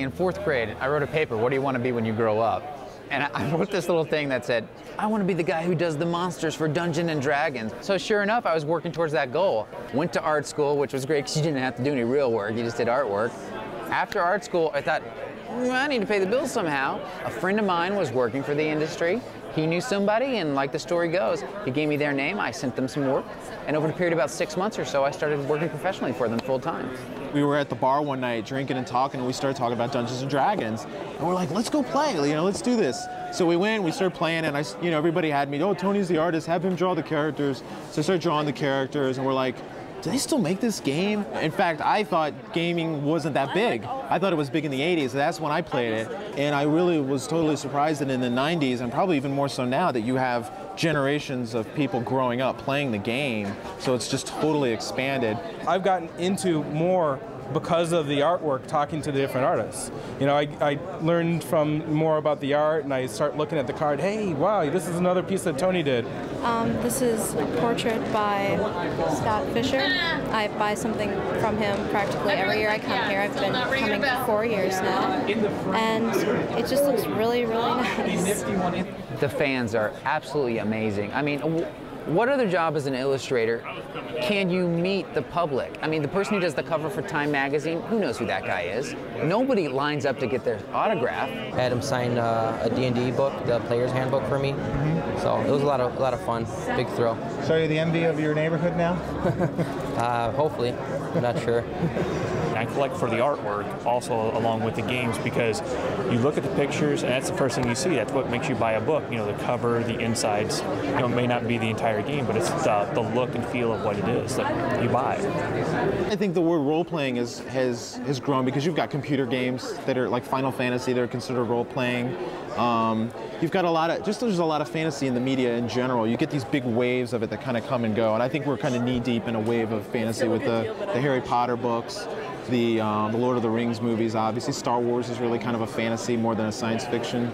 in 4th grade, I wrote a paper, what do you want to be when you grow up? And I wrote this little thing that said, I want to be the guy who does the monsters for Dungeons and Dragons. So sure enough, I was working towards that goal. Went to art school, which was great because you didn't have to do any real work, you just did artwork. After art school, I thought, I need to pay the bills somehow. A friend of mine was working for the industry. He knew somebody, and like the story goes, he gave me their name, I sent them some work, and over the period of about 6 months or so, I started working professionally for them full time. We were at the bar one night drinking and talking, and we started talking about Dungeons and Dragons. And we're like, let's go play, let's do this. So we went, we started playing, and everybody had me, oh, Tony's the artist, have him draw the characters. So I started drawing the characters, and we're like, do they still make this game? In fact, I thought gaming wasn't that big. I thought it was big in the 80s, so that's when I played it. And I really was totally surprised that in the 90s, and probably even more so now, that you have generations of people growing up playing the game. So it's just totally expanded. I've gotten into more because of the artwork, talking to the different artists. I learned more about the art, and I start looking at the card, hey, wow, this is another piece that Tony did. This is a portrait by Scott Fischer. I buy something from him practically every year I come here. I've been coming for 4 years now, and it just looks really, really nice. The fans are absolutely amazing. I mean, what other job as an illustrator can you meet the public? I mean, the person who does the cover for Time magazine, who knows who that guy is? Nobody lines up to get their autograph. I had him sign a D&D book, the player's handbook for me. So it was a lot of fun, big thrill. So you're the envy of your neighborhood now? Hopefully, I'm not sure. I collect for the artwork also along with the games, because you look at the pictures and that's the first thing you see. That's what makes you buy a book. The cover, the insides. It may not be the entire game, but it's the look and feel of what it is that you buy. I think the word role-playing has grown because you've got computer games that are like Final Fantasy that are considered role-playing. You've got there's a lot of fantasy in the media in general. You get these big waves of it that kind of come and go, and I think we're kind of knee-deep in a wave of fantasy with the Harry Potter books, the Lord of the Rings movies, obviously. Star Wars is really kind of a fantasy more than a science fiction.